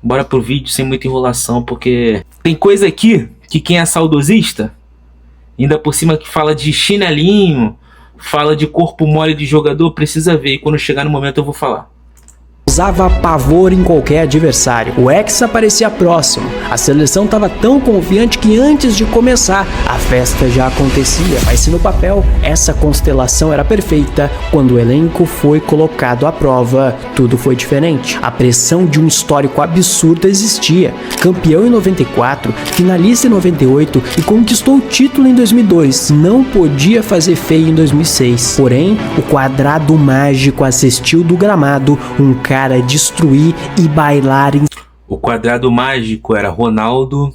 Bora pro vídeo sem muita enrolação, porque tem coisa aqui que quem é saudosista, ainda por cima que fala de chinelinho, fala de corpo mole de jogador, precisa ver, e quando chegar no momento eu vou falar. Usava pavor em qualquer adversário. O Hexa parecia próximo. A seleção estava tão confiante que antes de começar, a festa já acontecia. Mas se no papel essa constelação era perfeita, quando o elenco foi colocado à prova, tudo foi diferente. A pressão de um histórico absurdo existia. Campeão em 94, finalista em 98 e conquistou o título em 2002. Não podia fazer feio em 2006. Porém, o quadrado mágico assistiu do gramado um cara destruir e bailar em... O quadrado mágico era Ronaldo,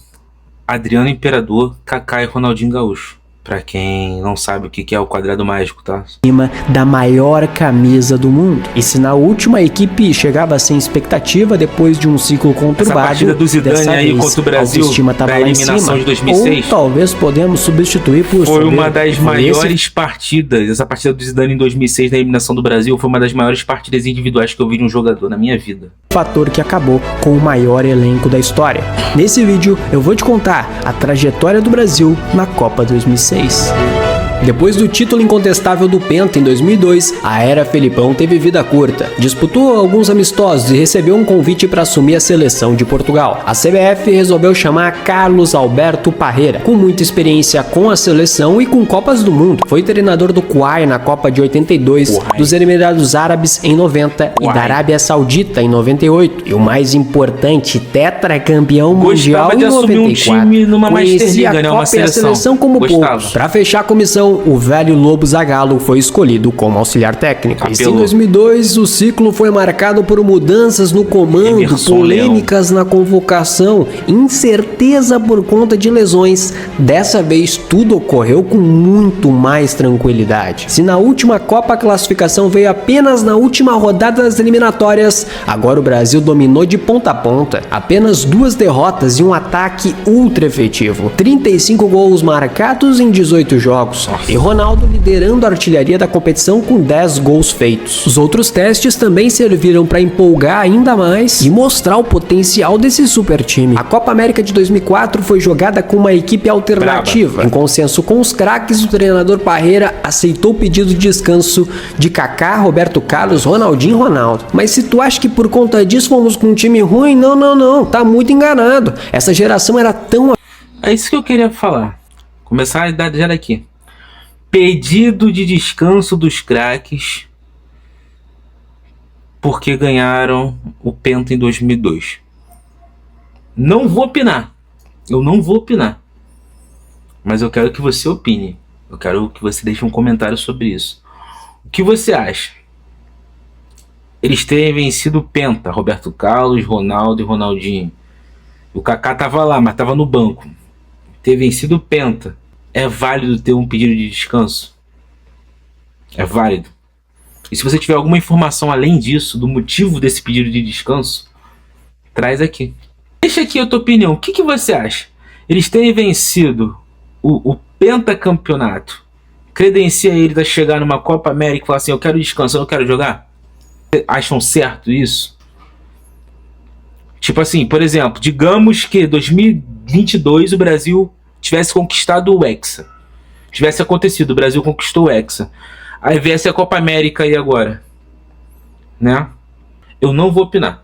Adriano Imperador, Kaká e Ronaldinho Gaúcho. Pra quem não sabe o que é o quadrado mágico, tá? Cima da maior camisa do mundo. E se na última a equipe chegava sem expectativa depois de um ciclo conturbado, essa partida do Zidane aí contra o Brasil, da eliminação de 2006, ou talvez podemos substituir por... Foi uma das maiores partidas. Essa partida do Zidane em 2006 na eliminação do Brasil foi uma das maiores partidas individuais que eu vi de um jogador na minha vida. Fator que acabou com o maior elenco da história. Nesse vídeo eu vou te contar a trajetória do Brasil na Copa 2006. Depois do título incontestável do Penta em 2002, a era Felipão teve vida curta. Disputou alguns amistosos e recebeu um convite para assumir a seleção de Portugal. A CBF resolveu chamar Carlos Alberto Parreira, com muita experiência com a seleção e com Copas do Mundo. Foi treinador do Kuwait na Copa de 82, dos Emirados Árabes em 90 e da Arábia Saudita em 98. E o mais importante, tetracampeão mundial em 94. Um time numa Conhecia a Copa e a seleção como poucos. Para fechar a comissão, o velho Lobo Zagallo foi escolhido como auxiliar técnico. E em 2002, o ciclo foi marcado por mudanças no comando, polêmicas na convocação, incerteza por conta de lesões. Dessa vez, tudo ocorreu com muito mais tranquilidade. Se na última Copa a classificação veio apenas na última rodada das eliminatórias, agora o Brasil dominou de ponta a ponta. Apenas 2 derrotas e um ataque ultra efetivo. 35 gols marcados em 18 jogos. E Ronaldo liderando a artilharia da competição com 10 gols feitos. Os outros testes também serviram para empolgar ainda mais e mostrar o potencial desse super time. A Copa América de 2004 foi jogada com uma equipe alternativa. Em consenso com os craques, o treinador Parreira aceitou o pedido de descanso de Kaká, Roberto Carlos, Ronaldinho e Ronaldo. Mas se tu acha que por conta disso fomos com um time ruim, não, tá muito enganado. Essa geração era tão... É isso que eu queria falar. Começar a idade já daqui. Pedido de descanso dos craques porque ganharam o Penta em 2002. Não vou opinar. Eu não vou opinar. Mas eu quero que você opine. Eu quero que você deixe um comentário sobre isso. O que você acha? Eles terem vencido o Penta, Roberto Carlos, Ronaldo e Ronaldinho. O Kaká tava lá, mas tava no banco. Ter vencido o Penta. É válido ter um pedido de descanso? É válido. E se você tiver alguma informação além disso, do motivo desse pedido de descanso, traz aqui. Deixa aqui a tua opinião. O que você acha? Eles terem vencido o pentacampeonato credencia eles a chegar numa Copa América e falar assim, eu quero descansar, eu não quero jogar? Acham certo isso? Tipo assim, por exemplo, digamos que 2022 o Brasil tivesse conquistado o Hexa. Tivesse acontecido, o Brasil conquistou o Hexa. Aí viesse a Copa América aí agora. Né? Eu não vou opinar.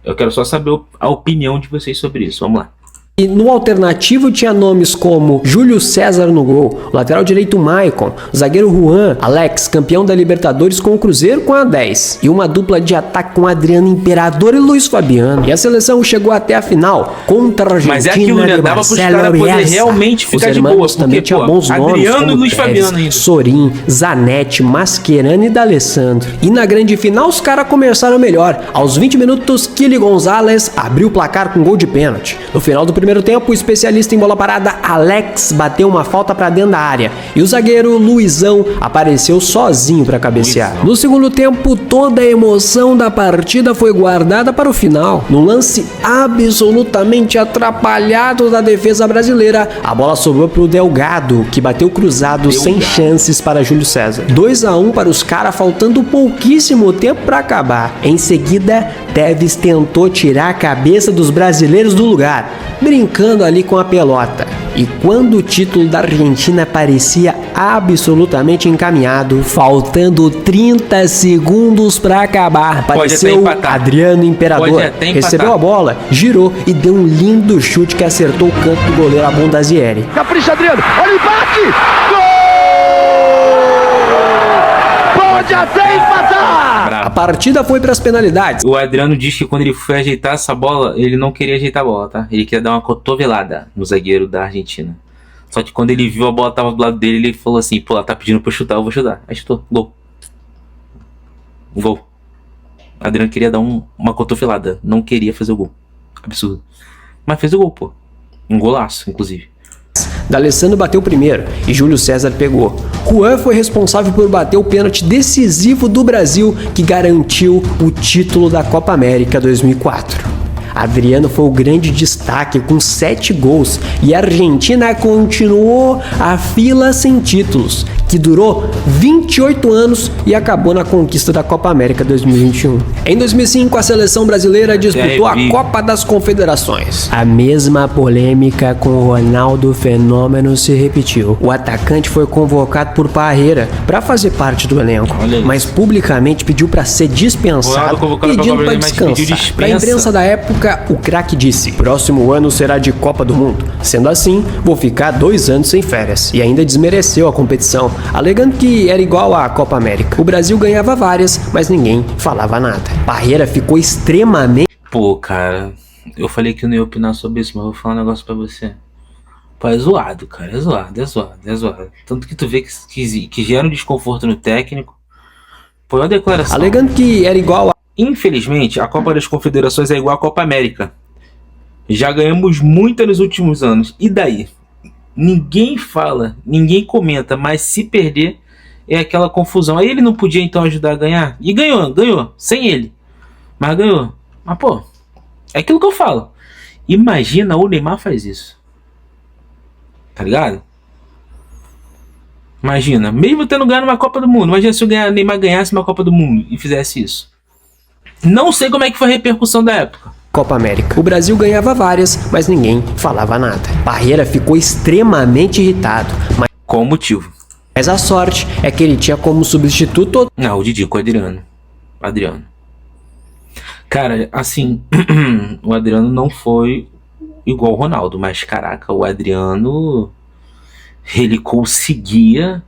Eu quero só saber a opinião de vocês sobre isso. Vamos lá. E no alternativo tinha nomes como Júlio César no gol, lateral direito Maicon, zagueiro Juan, Alex, campeão da Libertadores com o Cruzeiro com a 10, e uma dupla de ataque com Adriano Imperador e Luiz Fabiano. E a seleção chegou até a final contra a Argentina. Mas é aquilo, né? Dava pros caras poder realmente ficar de boa, porque, também tinha bons nomes Adriano e Luiz Tevez, Fabiano ainda. Sorin, Zanetti, Mascherano e D'Alessandro. E na grande final os caras começaram melhor. Aos 20 minutos, Kili Gonzalez abriu o placar com gol de pênalti. No final do primeiro tempo, o especialista em bola parada Alex bateu uma falta para dentro da área e o zagueiro Luizão apareceu sozinho para cabecear. No segundo tempo, toda a emoção da partida foi guardada para o final. No lance absolutamente atrapalhado da defesa brasileira, a bola sobrou para o Delgado, que bateu cruzado sem chances para Júlio César. 2-1 para os caras, faltando pouquíssimo tempo para acabar. Em seguida, Tevez tentou tirar a cabeça dos brasileiros do lugar, brincando ali com a pelota. E quando o título da Argentina parecia absolutamente encaminhado, faltando 30 segundos para acabar, apareceu Adriano Imperador, recebeu a bola, girou e deu um lindo chute que acertou o canto do goleiro Abondazieri. Capricha, Adriano, olha o empate! Gol! Pode até empatar! A partida foi para as penalidades. O Adriano diz que quando ele foi ajeitar essa bola, ele não queria ajeitar a bola, tá? Ele queria dar uma cotovelada no zagueiro da Argentina. Só que quando ele viu a bola tava do lado dele, ele falou assim, pô, ela tá pedindo pra eu chutar, eu vou chutar. Aí chutou, gol. Gol. O Adriano queria dar uma cotovelada, não queria fazer o gol. Absurdo. Mas fez o gol, pô. Um golaço, inclusive. D'Alessandro bateu primeiro e Júlio César pegou. Juan foi responsável por bater o pênalti decisivo do Brasil, que garantiu o título da Copa América 2004. Adriano foi o grande destaque com 7 gols e a Argentina continuou a fila sem títulos, que durou 28 anos e acabou na conquista da Copa América 2021. Em 2005, a seleção brasileira disputou a Copa das Confederações. A mesma polêmica com o Ronaldo Fenômeno se repetiu. O atacante foi convocado por Parreira para fazer parte do elenco, mas publicamente pediu para ser dispensado, pedindo para descansar. Para a imprensa da época, o craque disse: próximo ano será de Copa do Mundo. Sendo assim, vou ficar 2 anos sem férias. E ainda desmereceu a competição, alegando que era igual à Copa América. O Brasil ganhava várias, mas ninguém falava nada. Parreira ficou extremamente... Pô, cara, eu falei que eu não ia opinar sobre isso, mas eu vou falar um negócio pra você. Pô, é zoado, cara, é zoado. Tanto que tu vê que gera um desconforto no técnico. Foi uma declaração. Alegando que era igual a... Infelizmente, a Copa das Confederações é igual à Copa América. Já ganhamos muita nos últimos anos. E daí? Ninguém fala, ninguém comenta, mas se perder é aquela confusão. Aí ele não podia então ajudar a ganhar? E ganhou, sem ele. Mas ganhou. Mas pô, é aquilo que eu falo. Imagina o Neymar faz isso. Tá ligado? Imagina, mesmo tendo ganhado uma Copa do Mundo. Imagina se o Neymar ganhasse uma Copa do Mundo e fizesse isso. Não sei como é que foi a repercussão da época. Copa América. O Brasil ganhava várias, mas ninguém falava nada. Parreira ficou extremamente irritado. Qual o motivo? Mas a sorte é que ele tinha como substituto... Não, o Didi com o Adriano. Cara, assim, o Adriano não foi igual o Ronaldo, mas caraca, o Adriano, ele conseguia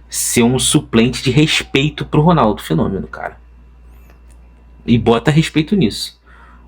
ser um suplente de respeito pro Ronaldo Fenômeno, cara. E bota respeito nisso.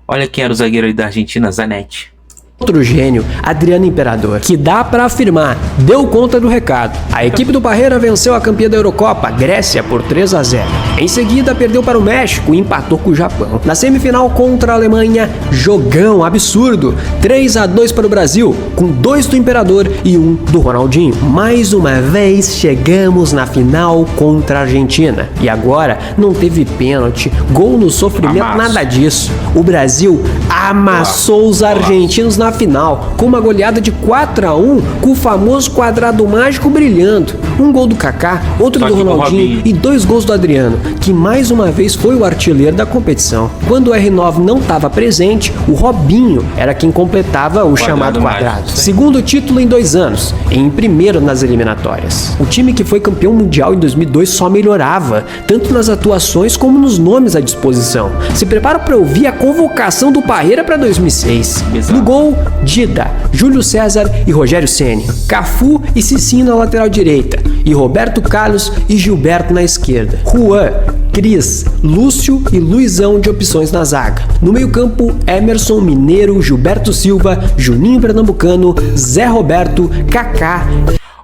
Olha quem era o zagueiro da Argentina, Zanetti. Outro gênio, Adriano Imperador, que dá pra afirmar, deu conta do recado. A equipe do Parreira venceu a campeã da Eurocopa, Grécia, por 3-0. Em seguida, perdeu para o México e empatou com o Japão. Na semifinal contra a Alemanha, jogão absurdo, 3-2 para o Brasil, com 2 do Imperador e 1 do Ronaldinho. Mais uma vez, chegamos na final contra a Argentina. E agora, não teve pênalti, gol no sofrimento, nada disso. O Brasil amassou os argentinos na final, com uma goleada de 4-1, com o famoso quadrado mágico brilhando. Um gol do Kaká, outro do Ronaldinho e 2 gols do Adriano, que mais uma vez foi o artilheiro da competição. Quando o R9 não estava presente, o Robinho era quem completava o chamado quadrado. Segundo título em 2 anos, e em primeiro nas eliminatórias. O time que foi campeão mundial em 2002 só melhorava, tanto nas atuações como nos nomes à disposição. Se prepara para ouvir a convocação do Parreira para 2006. No gol, Dida, Júlio César e Rogério Ceni, Cafu e Cicinho na lateral direita, e Roberto Carlos e Gilberto na esquerda, Juan, Cris, Lúcio e Luizão de opções na zaga. No meio-campo, Emerson, Mineiro, Gilberto Silva, Juninho Pernambucano, Zé Roberto, Kaká.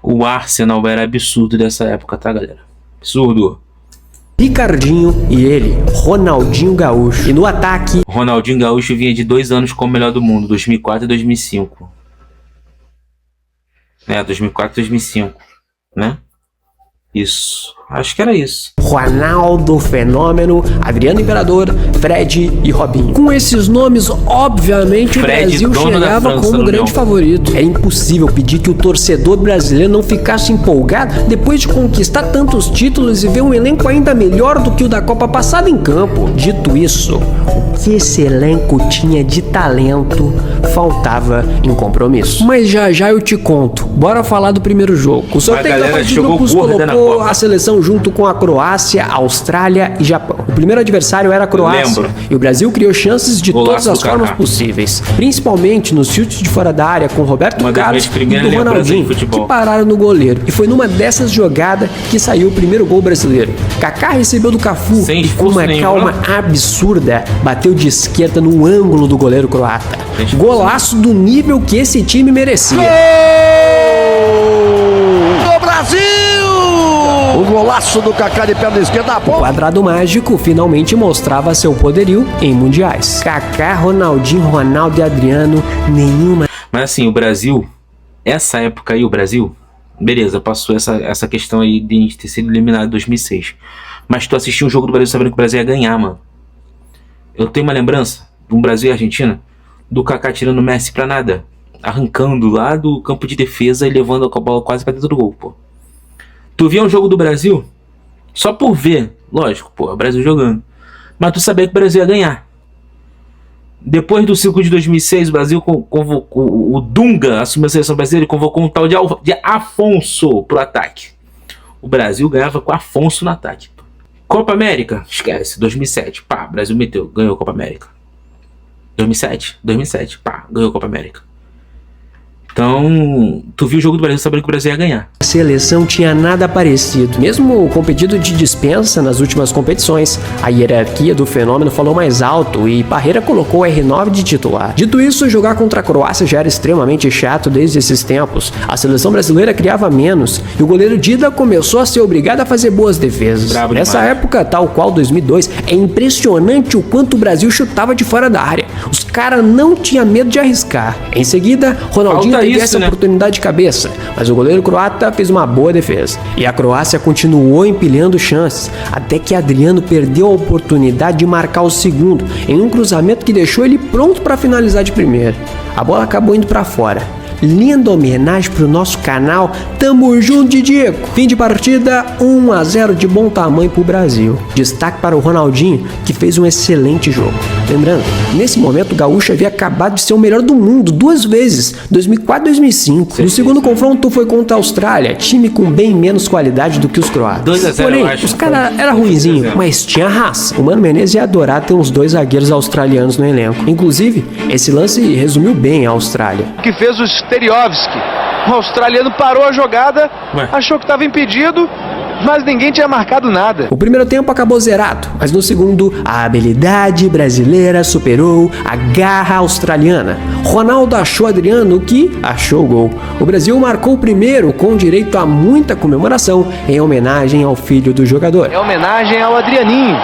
O Arsenal era absurdo dessa época, tá, galera? Absurdo. Ricardinho e ele, Ronaldinho Gaúcho. E no ataque... Ronaldinho Gaúcho vinha de 2 anos como melhor do mundo, 2004 e 2005. 2004 e 2005, né? Isso, acho que era isso. Ronaldo Fenômeno, Adriano Imperador, Fred e Robinho. Com esses nomes, obviamente, Fred, o Brasil chegava França, como grande favorito. É impossível pedir que o torcedor brasileiro não ficasse empolgado depois de conquistar tantos títulos e ver um elenco ainda melhor do que o da Copa passada em campo. Dito isso, o que esse elenco tinha de talento faltava em compromisso. Mas já eu te conto. Bora falar do primeiro jogo. O sorteio da fase de grupos colocou a seleção junto com a Croácia, Austrália e Japão. O primeiro adversário era a Croácia e o Brasil criou chances de todas as formas possíveis, principalmente nos chutes de fora da área com Roberto Carlos e do Ronaldinho, que pararam no goleiro. E foi numa dessas jogadas que saiu o primeiro gol brasileiro. Kaká recebeu do Cafu e com uma calma absurda bateu de esquerda no ângulo do goleiro croata. Golaço do nível que esse time merecia. Do Brasil! O golaço do Kaká de perna esquerda. O quadrado mágico finalmente mostrava seu poderio em mundiais. Kaká, Ronaldinho, Ronaldo e Adriano, nenhuma. Mas assim, o Brasil, essa época aí, o Brasil, beleza, passou essa questão aí de a gente ter sido eliminado em 2006. Mas tu assistiu um jogo do Brasil sabendo que o Brasil ia ganhar, mano. Eu tenho uma lembrança de um Brasil e Argentina, do Kaká tirando o Messi pra nada, arrancando lá do campo de defesa e levando a bola quase pra dentro do gol, pô. Tu via um jogo do Brasil só por ver, lógico, pô, o Brasil jogando, mas tu sabia que o Brasil ia ganhar. Depois do ciclo de 2006, o Brasil convocou, o Dunga assumiu a seleção brasileira e convocou um tal de Afonso pro ataque. O Brasil ganhava com Afonso no ataque. Copa América, esquece, 2007, pá, Brasil meteu, ganhou a Copa América. 2007, pá, ganhou a Copa América. Então, tu viu o jogo do Brasil sabendo que o Brasil ia ganhar. A seleção tinha nada parecido. Mesmo com pedido de dispensa nas últimas competições, a hierarquia do Fenômeno falou mais alto e Parreira colocou o R9 de titular. Dito isso, jogar contra a Croácia já era extremamente chato desde esses tempos. A seleção brasileira criava menos e o goleiro Dida começou a ser obrigado a fazer boas defesas. Nessa época, tal qual 2002, é impressionante o quanto o Brasil chutava de fora da área. Os caras não tinham medo de arriscar. Em seguida, Ronaldinho teve essa oportunidade de cabeça, mas o goleiro croata fez uma boa defesa. E a Croácia continuou empilhando chances, até que Adriano perdeu a oportunidade de marcar o segundo, em um cruzamento que deixou ele pronto para finalizar de primeira. A bola acabou indo para fora. Linda homenagem pro nosso canal. Tamo junto, Didico. Fim de partida, 1-0 de bom tamanho pro Brasil. Destaque para o Ronaldinho, que fez um excelente jogo. Lembrando, nesse momento o Gaúcho havia acabado de ser o melhor do mundo 2 vezes, 2004 e 2005. No segundo confronto foi contra a Austrália, time com bem menos qualidade do que os croatas. 2-0, porém, os caras eram ruinzinho, mas tinha raça. O Mano Menezes ia adorar ter uns 2 zagueiros australianos no elenco. Inclusive, esse lance resumiu bem a Austrália. Que fez o Steriovski. O australiano parou a jogada, achou que estava impedido, mas ninguém tinha marcado nada. O primeiro tempo acabou zerado, mas no segundo, a habilidade brasileira superou a garra australiana. Ronaldo achou Adriano, que achou o gol. O Brasil marcou o primeiro com direito a muita comemoração em homenagem ao filho do jogador. É homenagem ao Adrianinho.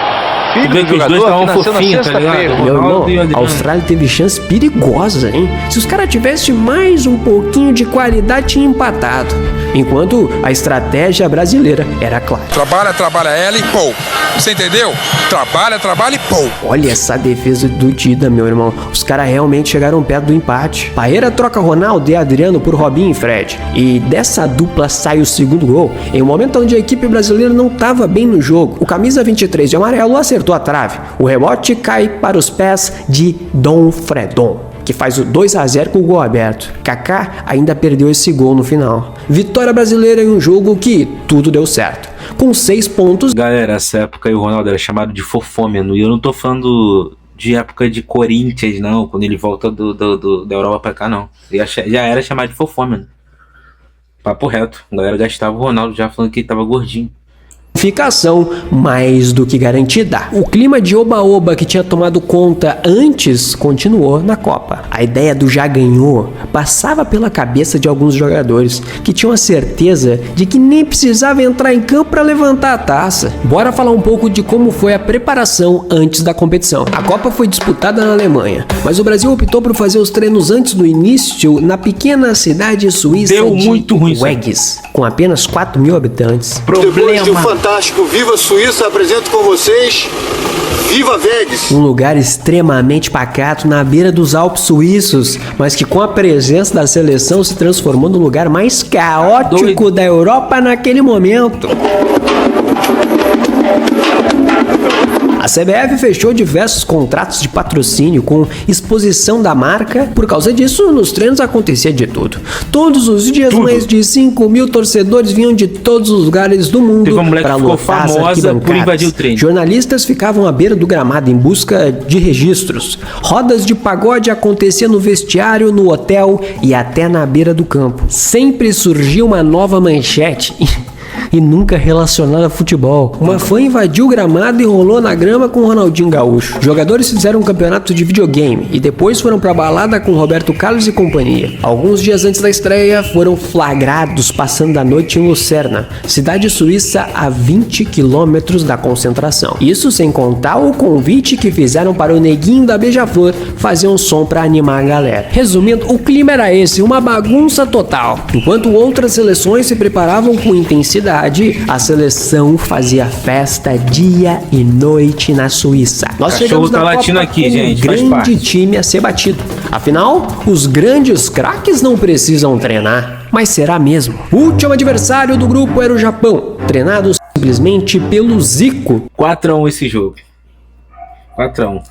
Filho do jogador que nasceu na sexta-feira. Meu irmão, a Austrália teve chance perigosa, hein? Se os caras tivessem mais um pouquinho de qualidade, tinha empatado. Enquanto a estratégia brasileira era clara. Trabalha ela e pô. Você entendeu? Trabalha e pô. Olha essa defesa do Dida, meu irmão. Os caras realmente chegaram perto do empate. Parreira troca Ronaldo e Adriano por Robinho e Fred. E dessa dupla sai o segundo gol, em um momento onde a equipe brasileira não estava bem no jogo. O camisa 23 de amarelo acertou a trave. O rebote cai para os pés de Dom Fredon, que faz o 2-0 com o gol aberto. Kaká ainda perdeu esse gol no final. Vitória brasileira em um jogo que tudo deu certo. Com 6 pontos. Galera, essa época aí o Ronaldo era chamado de fofômeno. E eu não tô falando de época de Corinthians, não. Quando ele volta da Europa pra cá, não. Ele já era chamado de fofômeno. Papo reto. A galera gastava o Ronaldo já falando que ele tava gordinho. classificação mais do que garantida. O clima de oba-oba que tinha tomado conta antes continuou na Copa. A ideia do já ganhou passava pela cabeça de alguns jogadores que tinham a certeza de que nem precisava entrar em campo para levantar a taça. Bora falar um pouco de como foi a preparação antes da competição. A Copa foi disputada na Alemanha, mas o Brasil optou por fazer os treinos antes do início na pequena cidade suíça de Weggis, com apenas 4.000 habitantes. Depois do fantástico Viva Suíça, apresento com vocês Viva Weggis. Um lugar extremamente pacato na beira dos Alpes suíços, mas que com a presença da seleção se transformou no lugar mais caótico da Europa naquele momento. A CBF fechou diversos contratos de patrocínio com exposição da marca. Por causa disso, nos treinos acontecia de tudo. Todos os dias, mais de 5.000 torcedores vinham de todos os lugares do mundo para lotar as arquibancadas. Jornalistas ficavam à beira do gramado em busca de registros. Rodas de pagode aconteciam no vestiário, no hotel e até na beira do campo. Sempre surgia uma nova manchete e nunca relacionada a futebol. Uma fã invadiu o gramado e rolou na grama com o Ronaldinho Gaúcho. Jogadores fizeram um campeonato de videogame e depois foram pra balada com Roberto Carlos e companhia. Alguns dias antes da estreia, foram flagrados passando a noite em Lucerna, cidade suíça a 20 quilômetros da concentração. Isso sem contar o convite que fizeram para o neguinho da Beija-Flor fazer um som pra animar a galera. Resumindo, o clima era esse, uma bagunça total. Enquanto outras seleções se preparavam com intensidade, a seleção fazia festa dia e noite na Suíça. Nós chegamos na Copa aqui, gente, um grande time a ser batido. Afinal, os grandes craques não precisam treinar. Mas será mesmo? O último adversário do grupo era o Japão, treinado simplesmente pelo Zico. 4-1 esse jogo. 4-1.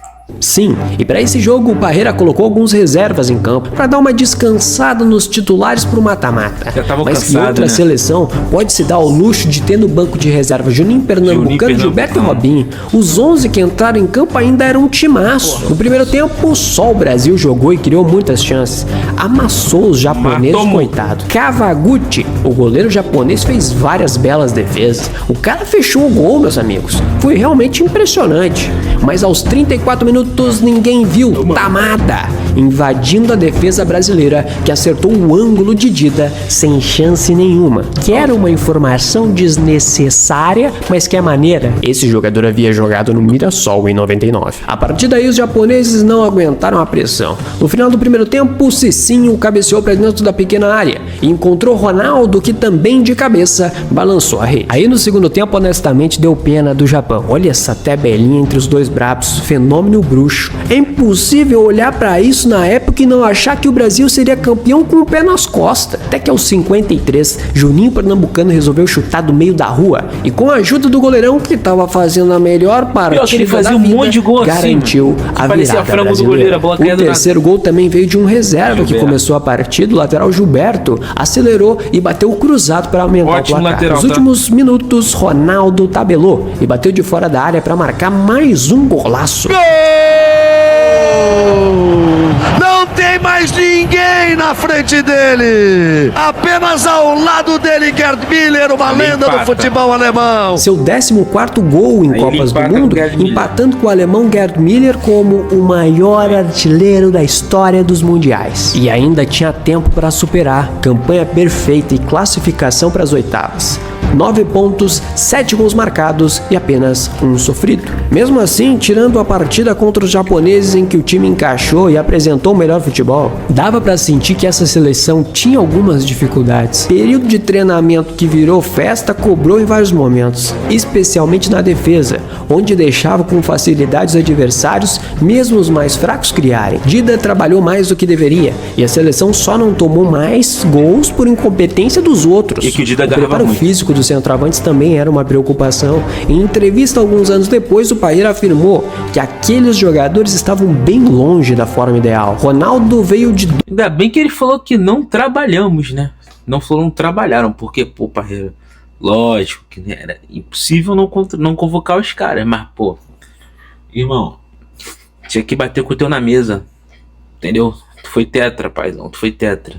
Sim, e para esse jogo o Parreira colocou alguns reservas em campo para dar uma descansada nos titulares pro mata-mata. Mas que outra seleção pode se dar ao luxo de ter no banco de reserva Juninho Pernambucano, Gilberto e Robinho? Os 11 que entraram em campo ainda eram um timaço. No primeiro tempo, só o Brasil jogou e criou muitas chances. Amassou os japoneses, coitado. Kawaguchi, o goleiro japonês, fez várias belas defesas. O cara fechou o gol, meus amigos. Foi realmente impressionante. Mas aos 34 minutos ninguém viu Tamada invadindo a defesa brasileira, que acertou o ângulo de Dida sem chance nenhuma. Que era uma informação desnecessária, mas que é maneira. Esse jogador havia jogado no Mirassol em 99. A partir daí os japoneses não aguentaram a pressão. No final do primeiro tempo, Cicinho cabeceou para dentro da pequena área e encontrou Ronaldo, que também de cabeça balançou a rede. Aí no segundo tempo, honestamente, deu pena do Japão. Olha essa tabelinha entre os dois brabos, fenômeno bruxo. É impossível olhar para isso na época e não achar que o Brasil seria campeão com o pé nas costas. Até que aos 53, Juninho Pernambucano resolveu chutar do meio da rua e com a ajuda do goleirão, que estava fazendo a melhor partida da vida, garantiu a virada brasileira. O terceiro gol também veio de um reserva que começou a partida. O lateral Gilberto acelerou e bateu cruzado para aumentar o placar. Nos últimos minutos, Ronaldo tabelou e bateu de fora da área para marcar mais um golaço. Não tem mais ninguém na frente dele. Apenas ao lado dele, Gerd Müller, uma lenda do futebol alemão. Seu 14º gol em Copas do Mundo, empatando com o alemão Gerd Müller como o maior artilheiro da história dos mundiais. E ainda tinha tempo para superar. Campanha perfeita e classificação para as oitavas. 9 pontos, 7 gols marcados e apenas um sofrido. Mesmo assim, tirando a partida contra os japoneses em que o time encaixou e apresentou o melhor futebol, dava para sentir que essa seleção tinha algumas dificuldades. Período de treinamento que virou festa cobrou em vários momentos, especialmente na defesa, onde deixava com facilidade os adversários, mesmo os mais fracos, criarem. Dida trabalhou mais do que deveria e a seleção só não tomou mais gols por incompetência dos outros. E que o Dida preparo físico dos centroavantes também era uma preocupação. Em entrevista alguns anos depois, o Parreira afirmou que aqueles jogadores estavam bem longe da forma ideal. Ronaldo veio de... Ainda bem que ele falou que não trabalhamos, né? Não falou não trabalharam, porque, pô, Parreira, lógico que era impossível não convocar os caras, mas, pô, irmão, tinha que bater com o teu na mesa, entendeu? Tu foi tetra, paizão, tu foi tetra.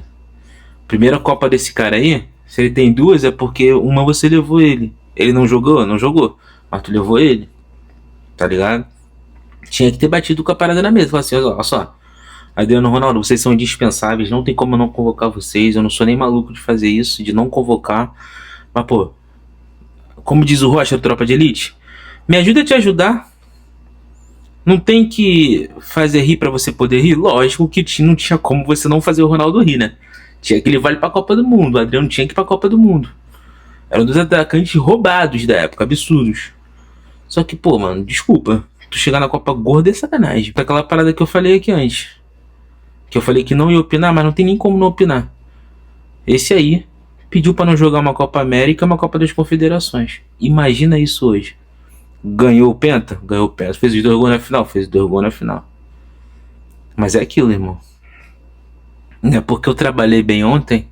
Primeira Copa desse cara aí, se ele tem duas, é porque uma você levou ele. Ele não jogou? Não jogou. Mas tu levou ele. Tá ligado? Tinha que ter batido com a parada na mesa. Falar assim, olha só. Adriano, Ronaldo, vocês são indispensáveis. Não tem como eu não convocar vocês. Eu não sou nem maluco de fazer isso, de não convocar. Mas, pô, como diz o Rocha, Tropa de Elite, me ajuda a te ajudar. Não tem que fazer rir pra você poder rir? Lógico que não tinha como você não fazer o Ronaldo rir, né? Tinha que ele vale pra Copa do Mundo. O Adriano tinha que ir pra Copa do Mundo. Era um dos atacantes roubados da época, absurdos. Só que, pô, mano, desculpa. Tu chegar na Copa gorda é sacanagem. Foi aquela parada que eu falei aqui antes. Que eu falei que não ia opinar, mas não tem nem como não opinar. Esse aí pediu pra não jogar uma Copa América e uma Copa das Confederações. Imagina isso hoje. Ganhou o Penta? Ganhou o Penta. Fez os 2 gols na final? Fez os 2 gols na final. Mas é aquilo, irmão. Não é porque eu trabalhei bem ontem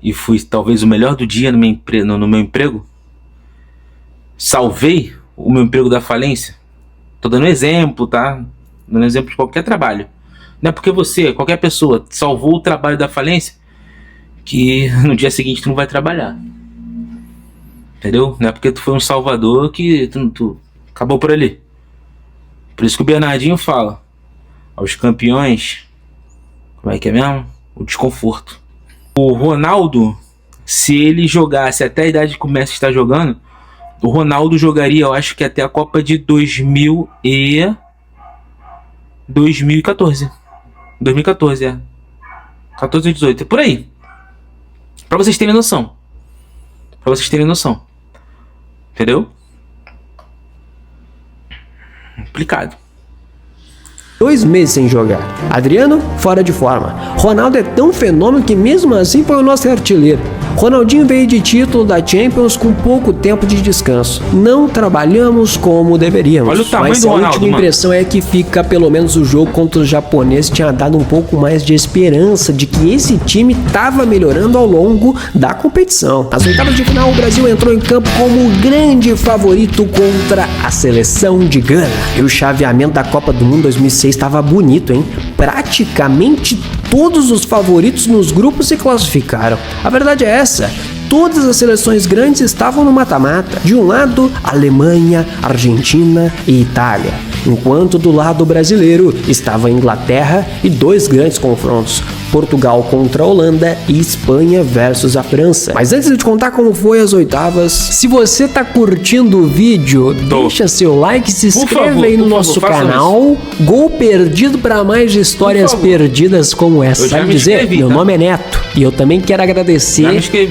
e fui talvez o melhor do dia no meu emprego. Salvei o meu emprego da falência. Tô dando exemplo, tá? Dando exemplo de qualquer trabalho. Não é porque você, qualquer pessoa, salvou o trabalho da falência que no dia seguinte tu não vai trabalhar. Entendeu? Não é porque tu foi um salvador que tu acabou por ali. Por isso que o Bernardinho fala: aos campeões, como é que é mesmo? O desconforto. O Ronaldo, se ele jogasse até a idade que o Messi está jogando, o Ronaldo jogaria, eu acho que até a Copa de 2014. 2014, é. 14 ou 18, é por aí. Pra vocês terem noção. Entendeu? Complicado. 2 meses sem jogar. Adriano, fora de forma. Ronaldo é tão fenômeno que mesmo assim foi o nosso artilheiro. Ronaldinho veio de título da Champions com pouco tempo de descanso. Não trabalhamos como deveríamos. Olha o tamanho mas do Ronaldo, a última impressão é que fica, pelo menos o jogo contra os japoneses tinha dado um pouco mais de esperança de que esse time estava melhorando ao longo da competição. Nas oitavas de final, o Brasil entrou em campo como grande favorito contra a seleção de Gana. E o chaveamento da Copa do Mundo 2006 estava bonito, hein? Praticamente todos os favoritos nos grupos se classificaram. A verdade é essa: todas as seleções grandes estavam no mata-mata. De um lado, Alemanha, Argentina e Itália. Enquanto do lado brasileiro estava a Inglaterra e 2 grandes confrontos: Portugal contra a Holanda e Espanha versus a França. Mas antes de te contar como foi as oitavas, se você tá curtindo o vídeo, deixa seu like, se inscreve aí no nosso canal. Gol perdido para mais histórias perdidas como essa. Sabe dizer? Meu nome é Neto e eu também quero agradecer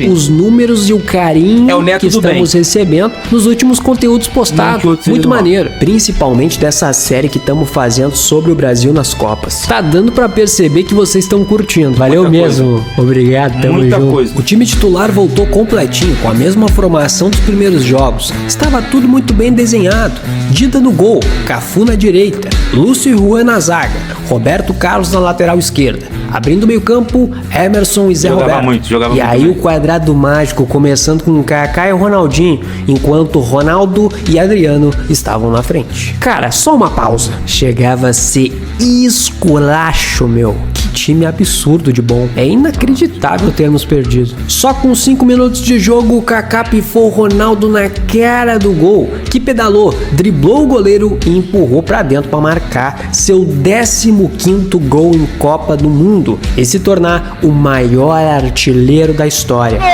os números e o carinho que estamos recebendo nos últimos conteúdos postados. Muito maneiro, principalmente dessa série que estamos fazendo sobre o Brasil nas Copas. Tá dando para perceber que vocês estão curtindo. Valeu mesmo. Obrigado, tamo junto. O time titular voltou completinho, com a mesma formação dos primeiros jogos. Estava tudo muito bem desenhado. Dida no gol, Cafu na direita, Lúcio e Juan na zaga, Roberto Carlos na lateral esquerda. Abrindo o meio campo, Emerson e Zé Roberto. E aí o quadrado mágico, começando com o Kaká e o Ronaldinho, enquanto Ronaldo e Adriano estavam na frente. Cara, só uma pausa. Chegava a ser esculacho, meu. Que time absurdo de bom. É inacreditável termos perdido. Só com 5 minutos de jogo, o Kaká pifou o Ronaldo na cara do gol, que pedalou, driblou o goleiro e empurrou pra dentro para marcar seu 15º gol em Copa do Mundo e se tornar o maior artilheiro da história. Do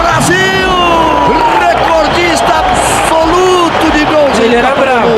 Brasil! Recordista absoluto de gols. Ele era bravo.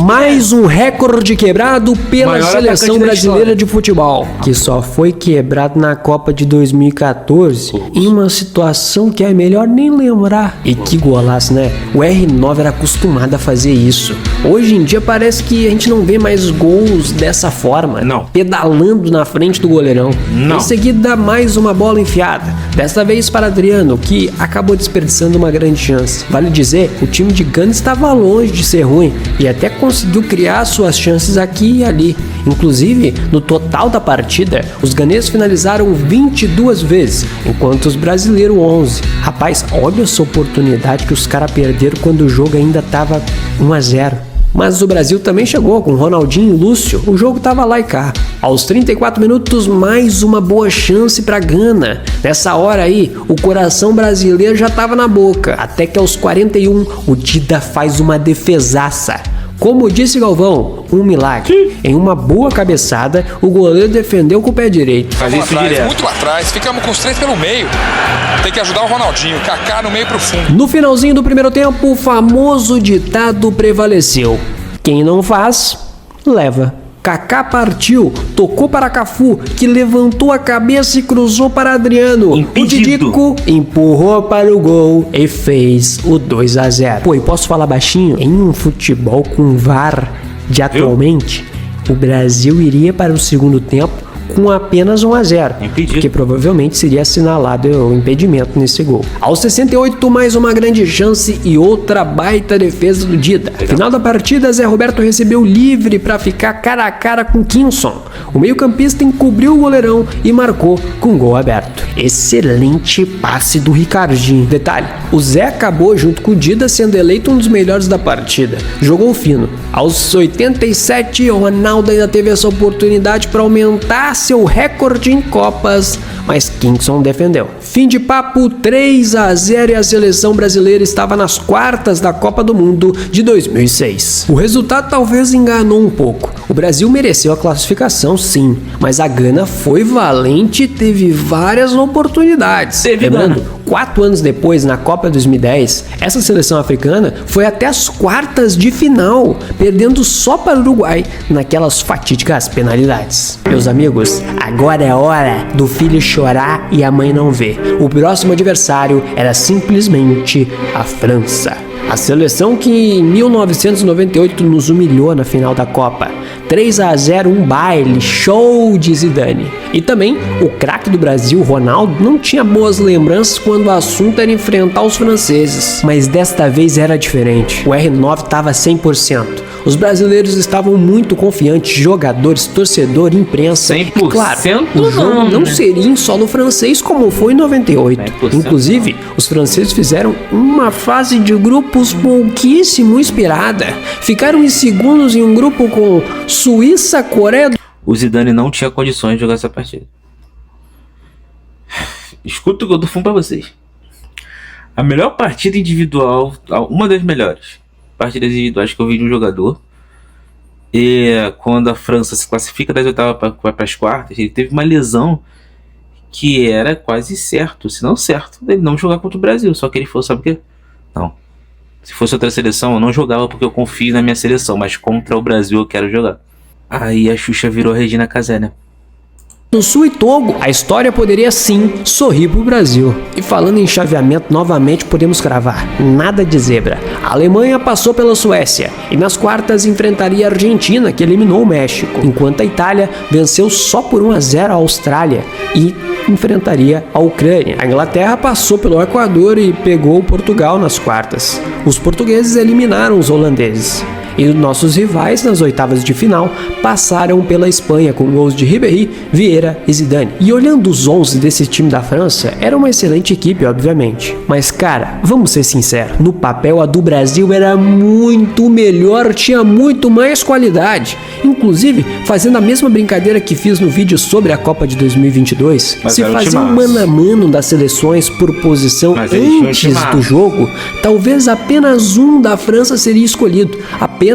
Mais um recorde quebrado pela seleção brasileira de futebol, que só foi quebrado na Copa de 2014, em uma situação que é melhor nem lembrar. E que golaço, né? O R9 era acostumado a fazer isso. Hoje em dia parece que a gente não vê mais gols dessa forma, pedalando na frente do goleirão. Em seguida, mais uma bola enfiada, desta vez para Adriano, que acabou desperdiçando uma grande chance. Vale dizer, o time de Gana estava longe de ser ruim e até conseguiu criar suas chances aqui e ali. Inclusive, no total da partida, os ganeses finalizaram 22 vezes, enquanto os brasileiros 11. Rapaz, olha essa oportunidade que os caras perderam quando o jogo ainda estava 1-0. Mas o Brasil também chegou com Ronaldinho e Lúcio. O jogo tava lá e cá. Aos 34 minutos, mais uma boa chance para Gana. Nessa hora aí, o coração brasileiro já tava na boca. Até que aos 41, o Dida faz uma defesaça. Como disse Galvão, um milagre. Em uma boa cabeçada, o goleiro defendeu com o pé direito. Fazia isso direto. Muito lá atrás, ficamos com os 3 pelo meio. Tem que ajudar o Ronaldinho, Kaká no meio pro fundo. No finalzinho do primeiro tempo, o famoso ditado prevaleceu: quem não faz, leva. Kaká partiu, tocou para Cafu, que levantou a cabeça e cruzou para Adriano. Impedido. O Didico empurrou para o gol e fez o 2-0. Pô, e posso falar baixinho? Em um futebol com VAR de atualmente, o Brasil iria para o segundo tempo com apenas 1-0, porque provavelmente seria assinalado o impedimento nesse gol. Aos 68, mais uma grande chance e outra baita defesa do Dida. Final da partida, Zé Roberto recebeu livre para ficar cara a cara com Kinson. O meio-campista encobriu o goleirão e marcou com gol aberto. Excelente passe do Ricardinho. Detalhe, o Zé acabou junto com o Dida sendo eleito um dos melhores da partida. Jogou fino. Aos 87, o Ronaldo ainda teve essa oportunidade para aumentar seu recorde em Copas, mas Kinson defendeu. Fim de papo, 3-0 e a seleção brasileira estava nas quartas da Copa do Mundo de 2006. O resultado talvez enganou um pouco. O Brasil mereceu a classificação, sim, mas a Gana foi valente e teve várias oportunidades. Lembrando, 4 anos depois, na Copa 2010, essa seleção africana foi até as quartas de final, perdendo só para o Uruguai naquelas fatídicas penalidades. Meus amigos, agora é hora do filho chorar e a mãe não ver. O próximo adversário era simplesmente a França. A seleção que em 1998 nos humilhou na final da Copa. 3-0, um baile, show de Zidane. E também o craque do Brasil, Ronaldo, não tinha boas lembranças quando o assunto era enfrentar os franceses. Mas desta vez era diferente. O R9 estava 100%. Os brasileiros estavam muito confiantes, jogadores, torcedor, imprensa. 100%? E claro, o jogo não seria em solo francês como foi em 98. 100%. Inclusive, os franceses fizeram uma fase de grupos pouquíssimo inspirada. Ficaram em segundos em um grupo com Suíça, Coreia do... O Zidane não tinha condições de jogar essa partida. Escuta o que eu tô falando pra vocês. A melhor partida individual, uma das melhores partidas individuais que eu vi de um jogador, e quando a França se classifica das oitavas para as quartas, ele teve uma lesão que era quase certo, se não certo, ele não jogar contra o Brasil. Só que ele falou, sabe o quê? Não. Se fosse outra seleção, eu não jogava porque eu confio na minha seleção, mas contra o Brasil eu quero jogar. Aí a Xuxa virou Regina Casé, né? No Sul e Togo, a história poderia sim sorrir pro Brasil. E falando em chaveamento, novamente podemos cravar: nada de zebra. A Alemanha passou pela Suécia e nas quartas enfrentaria a Argentina, que eliminou o México, enquanto a Itália venceu só por 1-0 a Austrália e enfrentaria a Ucrânia. A Inglaterra passou pelo Equador e pegou o Portugal nas quartas. Os portugueses eliminaram os holandeses. E nossos rivais nas oitavas de final passaram pela Espanha com gols de Ribéry, Vieira e Zidane. E olhando os 11 desse time da França, era uma excelente equipe, obviamente. Mas cara, vamos ser sinceros, no papel a do Brasil era muito melhor, tinha muito mais qualidade. Inclusive, fazendo a mesma brincadeira que fiz no vídeo sobre a Copa de 2022, se fazer um mano a mano das seleções por posição antes do jogo, talvez apenas um da França seria escolhido. Apenas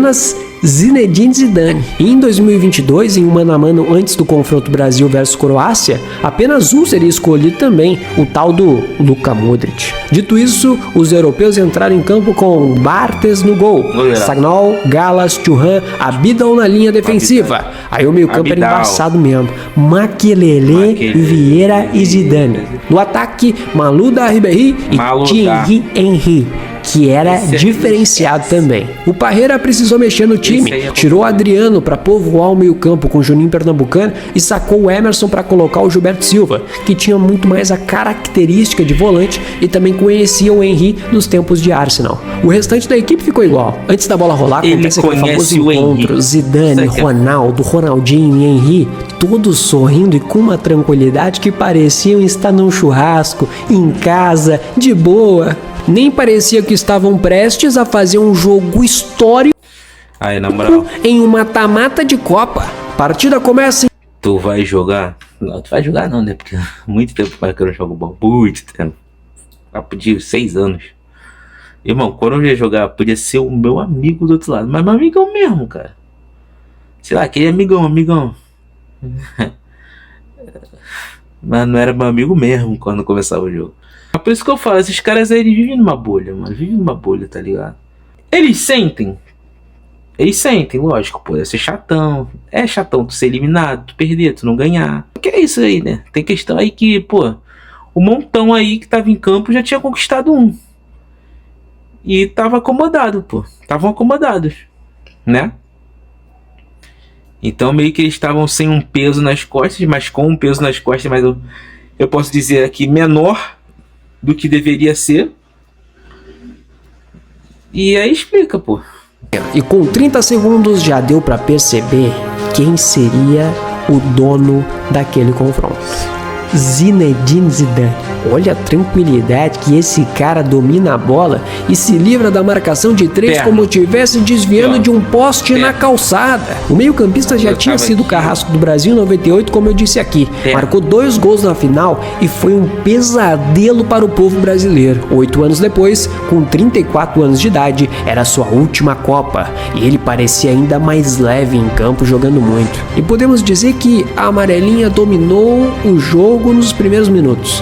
Zinedine Zidane. E em 2022, em um mano a mano antes do confronto Brasil versus Croácia, apenas um seria escolhido também, o tal do Luka Modric. Dito isso, os europeus entraram em campo com Barthez no gol, Sagnol, Galas, Thuram, Abidal na linha defensiva. Aí o meio campo era embaçado mesmo. Makelele, Vieira e Zidane. No ataque, Malouda, Ribéry e Thierry Henry, que era diferenciado também. O Parreira precisou mexer no time, tirou Adriano para povoar o meio-campo com Juninho Pernambucano e sacou o Emerson para colocar o Gilberto Silva, que tinha muito mais a característica de volante e também conhecia o Henry nos tempos de Arsenal. O restante da equipe ficou igual. Antes da bola rolar, acontece aquele famoso encontro: Zidane, Ronaldo, Ronaldinho e Henry, todos sorrindo e com uma tranquilidade que pareciam estar num churrasco, em casa, de boa. Nem parecia que estavam prestes a fazer um jogo histórico. Aí, na moral, em um mata-mata de Copa. Partida começa em... Tu vai jogar? Não, tu vai jogar não, né? Porque muito tempo mais que eu não jogo bola. Muito tempo. Papo de 6 anos. Irmão, quando eu ia jogar, podia ser o meu amigo do outro lado. Mas meu amigão mesmo, cara. Sei lá, aquele amigão. Mas não era meu amigo mesmo quando começava o jogo. É por isso que eu falo, esses caras aí, eles vivem numa bolha, mano. Vivem numa bolha, tá ligado? Eles sentem, lógico, pô, deve ser chatão. É chatão tu ser eliminado, tu perder, tu não ganhar. Que é isso aí, né? Tem questão aí que, pô, o montão aí que tava em campo já tinha conquistado um. E tava acomodado, pô. Estavam acomodados, né? Então meio que eles estavam sem um peso nas costas, mas com um peso nas costas, mas eu posso dizer aqui menor do que deveria ser. E aí explica, pô. E com 30 segundos já deu pra perceber quem seria o dono daquele confronto. Zinedine Zidane. Olha a tranquilidade que esse cara domina a bola e se livra da marcação de 3 como estivesse desviando de um poste na calçada. O meio-campista já tinha sido o carrasco do Brasil em 98, como eu disse aqui. Marcou 2 gols na final e foi um pesadelo para o povo brasileiro. 8 anos depois, com 34 anos de idade, era sua última Copa e ele parecia ainda mais leve em campo, jogando muito. E podemos dizer que a amarelinha dominou o jogo nos primeiros minutos.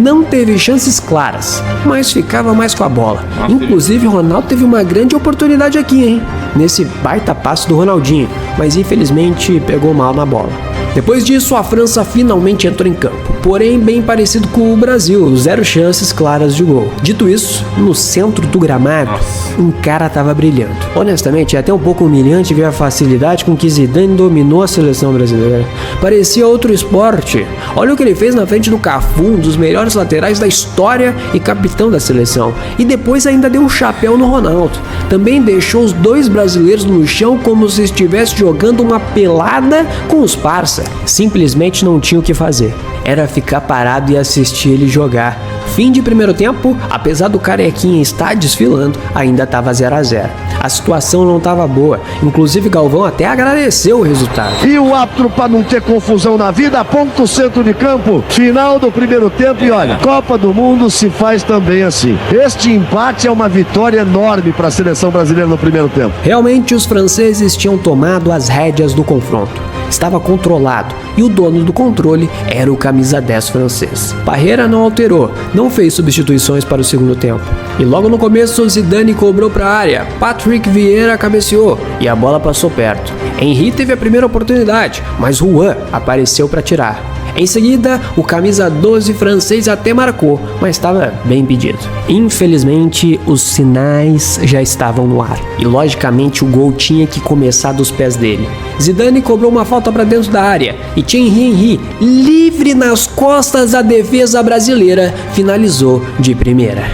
Não teve chances claras, mas ficava mais com a bola. Inclusive, Ronaldo teve uma grande oportunidade aqui, hein? Nesse baita passe do Ronaldinho, mas infelizmente pegou mal na bola. Depois disso, a França finalmente entrou em campo, porém bem parecido com o Brasil, 0 chances claras de gol. Dito isso, no centro do gramado, um cara tava brilhando. Honestamente, é até um pouco humilhante ver a facilidade com que Zidane dominou a seleção brasileira. Parecia outro esporte. Olha o que ele fez na frente do Cafu, um dos melhores laterais da história e capitão da seleção. E depois ainda deu um chapéu no Ronaldo. Também deixou os 2 brasileiros no chão como se estivesse jogando uma pelada com os parça. Simplesmente não tinha o que fazer. Era ficar parado e assistir ele jogar. Fim de primeiro tempo, apesar do Carequinha estar desfilando, ainda estava 0-0. A situação não estava boa, inclusive Galvão até agradeceu o resultado. E o árbitro, para não ter confusão na vida, aponta o centro de campo, final do primeiro tempo e olha, Copa do Mundo se faz também assim. Este empate é uma vitória enorme para a seleção brasileira no primeiro tempo. Realmente os franceses tinham tomado as rédeas do confronto. Estava controlado e o dono do controle era o camisa 10 francês. Parreira não alterou, não fez substituições para o segundo tempo. E logo no começo, Zidane cobrou para a área, Patrick Vieira cabeceou e a bola passou perto. Henry teve a primeira oportunidade, mas Juan apareceu para tirar. Em seguida, o camisa 12 francês até marcou, mas estava bem impedido. Infelizmente, os sinais já estavam no ar e logicamente o gol tinha que começar dos pés dele. Zidane cobrou uma falta para dentro da área e Thierry Henry, livre nas costas da defesa brasileira, finalizou de primeira.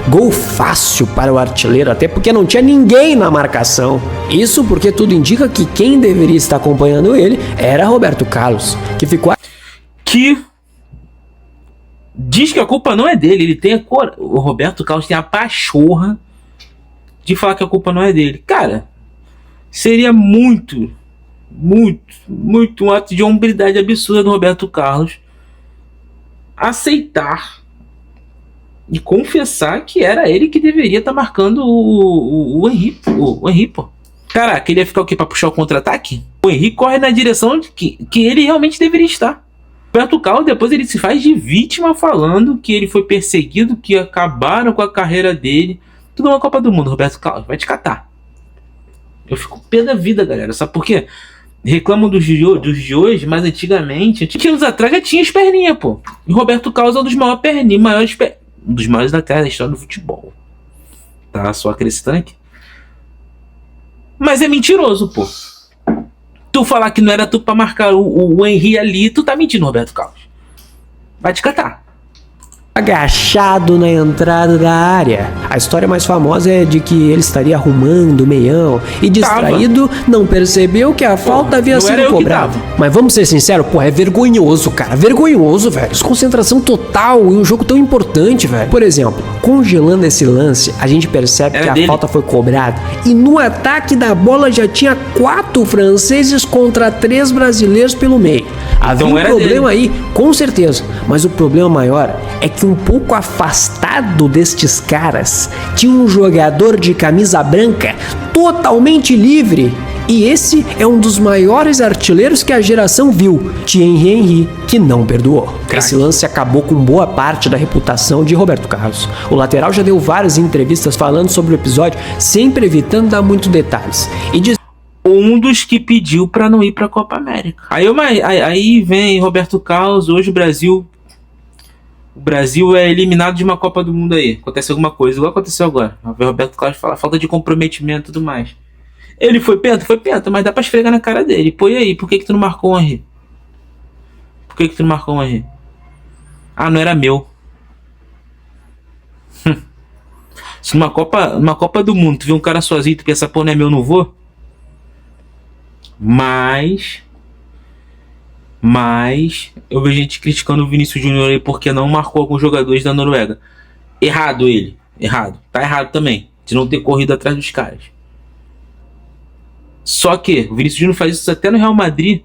Gol fácil para o artilheiro, até porque não tinha ninguém na marcação. Isso porque tudo indica que quem deveria estar acompanhando ele era Roberto Carlos, que ficou... Que diz que a culpa não é dele. Ele tem o Roberto Carlos tem a pachorra de falar que a culpa não é dele. Cara, seria muito um ato de hombridade absurda do Roberto Carlos aceitar e confessar que era ele que deveria estar marcando o Henry, pô. Caraca, ele ia ficar o quê? Pra puxar o contra-ataque? O Henry corre na direção de que ele realmente deveria estar. Roberto Carlos depois ele se faz de vítima falando que ele foi perseguido, que acabaram com a carreira dele. Tudo uma Copa do Mundo, Roberto Carlos, vai te catar. Eu fico pé da vida, galera. Sabe por quê? Reclamam dos de hoje, mas antigamente, 20 anos atrás já tinha as perninhas, pô. E Roberto Carlos é um dos maiores perninhas, um dos maiores da história do futebol. Tá? Só acrescentando aqui. Mas é mentiroso, pô. Tu falar que não era tu pra marcar o Henry ali, tu tá mentindo, Roberto Carlos. Vai te catar. agachado na entrada da área. A história mais famosa é de que ele estaria arrumando o meião e, distraído, não percebeu que a falta havia sido cobrada. Mas vamos ser sinceros, é vergonhoso, cara. Vergonhoso, velho. Desconcentração total em um jogo tão importante, velho. Por exemplo, congelando esse lance, a gente percebe que a falta foi cobrada e no ataque da bola já tinha 4 franceses contra 3 brasileiros pelo meio. Havia um problema aí, com certeza. Mas o problema maior é que um pouco afastado destes caras tinha um jogador de camisa branca totalmente livre. E esse é um dos maiores artilheiros que a geração viu, Thierry Henry, que não perdoou. Esse lance acabou com boa parte da reputação de Roberto Carlos. O lateral já deu várias entrevistas falando sobre o episódio, sempre evitando dar muitos detalhes. E diz... Um dos que pediu pra não ir pra Copa América. Aí vem Roberto Carlos, hoje o Brasil é eliminado de uma Copa do Mundo aí. Acontece alguma coisa, igual aconteceu agora. O Roberto Carlos fala falta de comprometimento e tudo mais. Ele foi penta, mas dá pra esfregar na cara dele. Pô, e aí, por que tu não marcou o Henry? Por que tu não marcou o Henry? Ah, não era meu. Se numa Copa do Mundo tu vê um cara sozinho, tu pensa, pô, não é meu, não vou? Mas eu vejo gente criticando o Vinícius Júnior aí porque não marcou alguns jogadores da Noruega. Errado ele. Errado. Tá errado também, de não ter corrido atrás dos caras. Só que o Vinícius Júnior faz isso até no Real Madrid.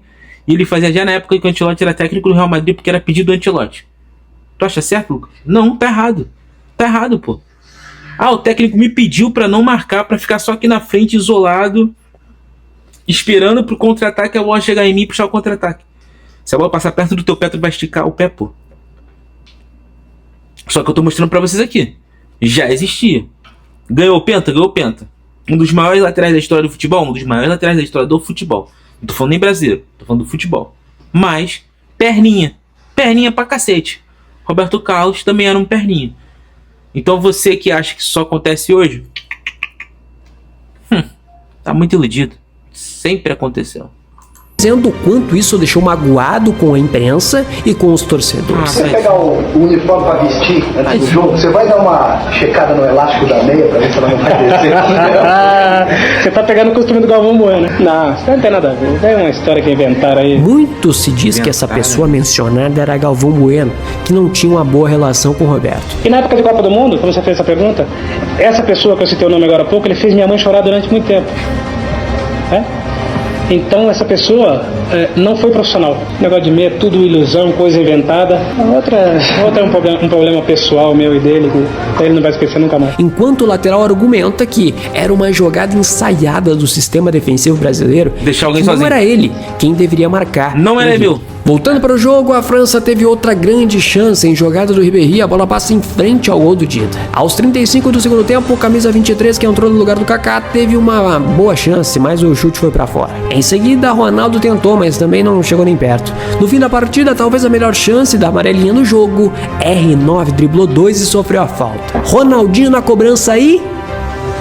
E ele fazia já na época que o Ancelotti era técnico do Real Madrid, porque era pedido do Ancelotti. Tu acha certo, Lucas? Não, tá errado. Tá errado, pô. Ah, o técnico me pediu pra não marcar, pra ficar só aqui na frente, isolado, esperando pro contra-ataque, a bola chegar em mim e puxar o contra-ataque. Se a bola passar perto do teu pé, tu vai esticar o pé, pô. Só que eu tô mostrando pra vocês aqui. Já existia. Ganhou penta? Ganhou penta. Um dos maiores laterais da história do futebol. Um dos maiores laterais da história do futebol. Não tô falando nem brasileiro, tô falando do futebol. Mas, perninha. Perninha pra cacete. Roberto Carlos também era um perninha. Então você que acha que isso só acontece hoje, tá muito iludido. Sempre aconteceu. Dizendo o quanto isso deixou magoado com a imprensa e com os torcedores. Você pegar o uniforme pra vestir antes do jogo, você vai dar uma checada no elástico da meia pra ver se ela não vai descer. Você tá pegando o costume do Galvão Bueno. Não, isso não tem nada a ver. É uma história que inventaram aí. Muito se diz que essa pessoa mencionada era Galvão Bueno, que não tinha uma boa relação com o Roberto. E na época de Copa do Mundo, quando você fez essa pergunta, essa pessoa que eu citei o nome agora há pouco, ele fez minha mãe chorar durante muito tempo. Então essa pessoa não foi profissional. O negócio de meia é tudo ilusão, coisa inventada. A outra é um problema pessoal meu e dele, que ele não vai esquecer nunca mais. Enquanto o lateral argumenta que era uma jogada ensaiada do sistema defensivo brasileiro, deixar alguém não sozinho. Era ele quem deveria marcar. Não era meu. Voltando para o jogo, a França teve outra grande chance em jogada do Ribéry, a bola passa em frente ao gol do Dida. Aos 35 do segundo tempo, o camisa 23, que entrou no lugar do Kaká, teve uma boa chance, mas o chute foi para fora. Em seguida, Ronaldo tentou, mas também não chegou nem perto. No fim da partida, talvez a melhor chance da amarelinha no jogo, R9 driblou 2 e sofreu a falta. Ronaldinho na cobrança aí,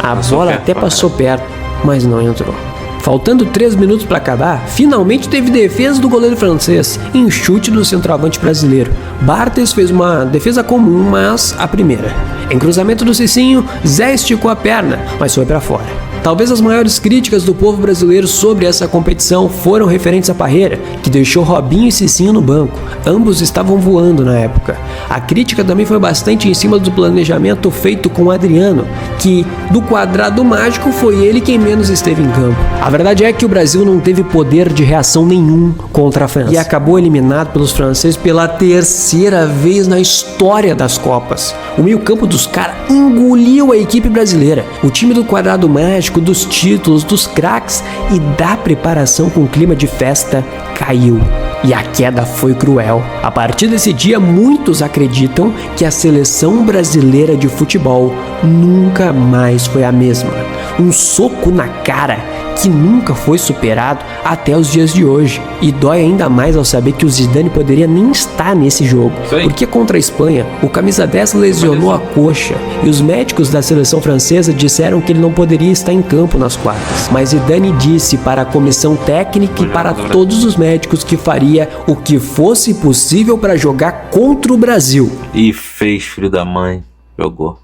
a bola até passou perto, mas não entrou. Faltando 3 minutos para acabar, finalmente teve defesa do goleiro francês em chute do centroavante brasileiro. Barthez fez uma defesa comum, mas a primeira. Em cruzamento do Cicinho, Zé esticou a perna, mas foi para fora. Talvez as maiores críticas do povo brasileiro sobre essa competição foram referentes à Parreira, que deixou Robinho e Cicinho no banco. Ambos estavam voando na época. A crítica também foi bastante em cima do planejamento feito com Adriano, que do quadrado mágico foi ele quem menos esteve em campo. A verdade é que o Brasil não teve poder de reação nenhum contra a França e acabou eliminado pelos franceses pela 3ª vez na história das Copas. O meio-campo dos caras engoliu a equipe brasileira. O time do quadrado mágico, dos títulos, dos craques e da preparação com clima de festa caiu. E a queda foi cruel. A partir desse dia, muitos acreditam que a seleção brasileira de futebol nunca mais foi a mesma. Um soco na cara que nunca foi superado até os dias de hoje. E dói ainda mais ao saber que o Zidane poderia nem estar nesse jogo, porque contra a Espanha, o camisa 10 lesionou a coxa e os médicos da seleção francesa disseram que ele não poderia estar em campo nas quartas. Mas Zidane disse para a comissão técnica e para todos os médicos que faria o que fosse possível para jogar contra o Brasil. E fez, filho da mãe, jogou.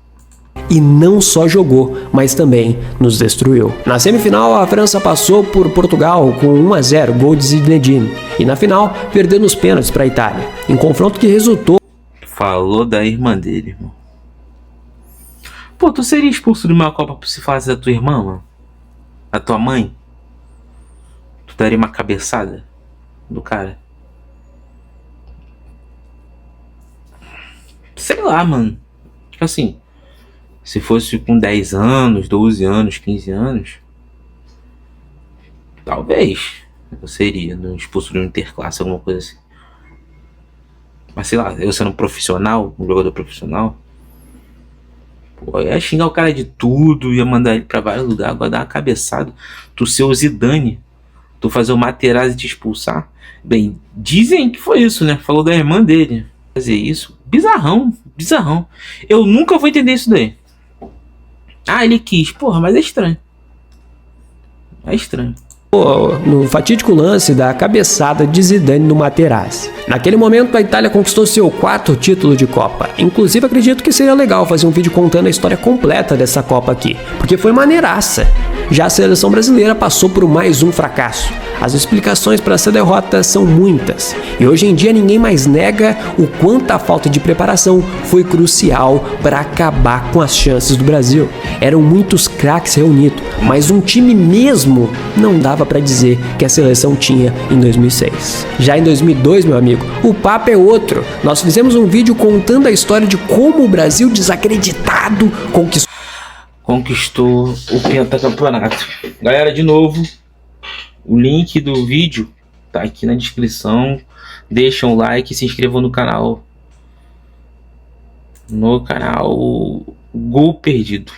E não só jogou, mas também nos destruiu. Na semifinal, a França passou por Portugal com 1-0, gol de Zinedine. E na final, perdeu nos pênaltis para a Itália, em confronto que resultou... Falou da irmã dele, irmão. Pô, tu seria expulso de uma Copa por se falasse da tua irmã, mano? Da tua mãe? Tu daria uma cabeçada do cara? Sei lá, mano. Tipo assim... Se fosse com 10 anos, 12 anos, 15 anos, talvez eu seria expulso de um interclasse, alguma coisa assim. Mas sei lá, eu sendo um profissional, um jogador profissional, pô, eu ia xingar o cara de tudo, ia mandar ele pra vários lugares, agora dar uma cabeçada. Tu ser o Zidane, tu fazer o Materazzi te expulsar. Bem, dizem que foi isso, né? Falou da irmã dele. Fazer isso, bizarrão, bizarrão. Eu nunca vou entender isso daí. Ah, ele quis. Porra, mas é estranho. É estranho. No fatídico lance da cabeçada de Zidane no Materazzi. Naquele momento, a Itália conquistou seu 4º título de Copa. Inclusive, acredito que seria legal fazer um vídeo contando a história completa dessa Copa aqui, porque foi maneiraça. Já a seleção brasileira passou por mais um fracasso. As explicações para essa derrota são muitas, e hoje em dia ninguém mais nega o quanto a falta de preparação foi crucial para acabar com as chances do Brasil. Eram muitos craques reunidos, mas um time mesmo não dava para dizer que a seleção tinha em 2006. Já em 2002, meu amigo, o papo é outro. Nós fizemos um vídeo contando a história de como o Brasil desacreditado conquistou o pentacampeonato. Galera, de novo, o link do vídeo tá aqui na descrição. Deixa um like e se inscrevam no canal. Gol Perdido.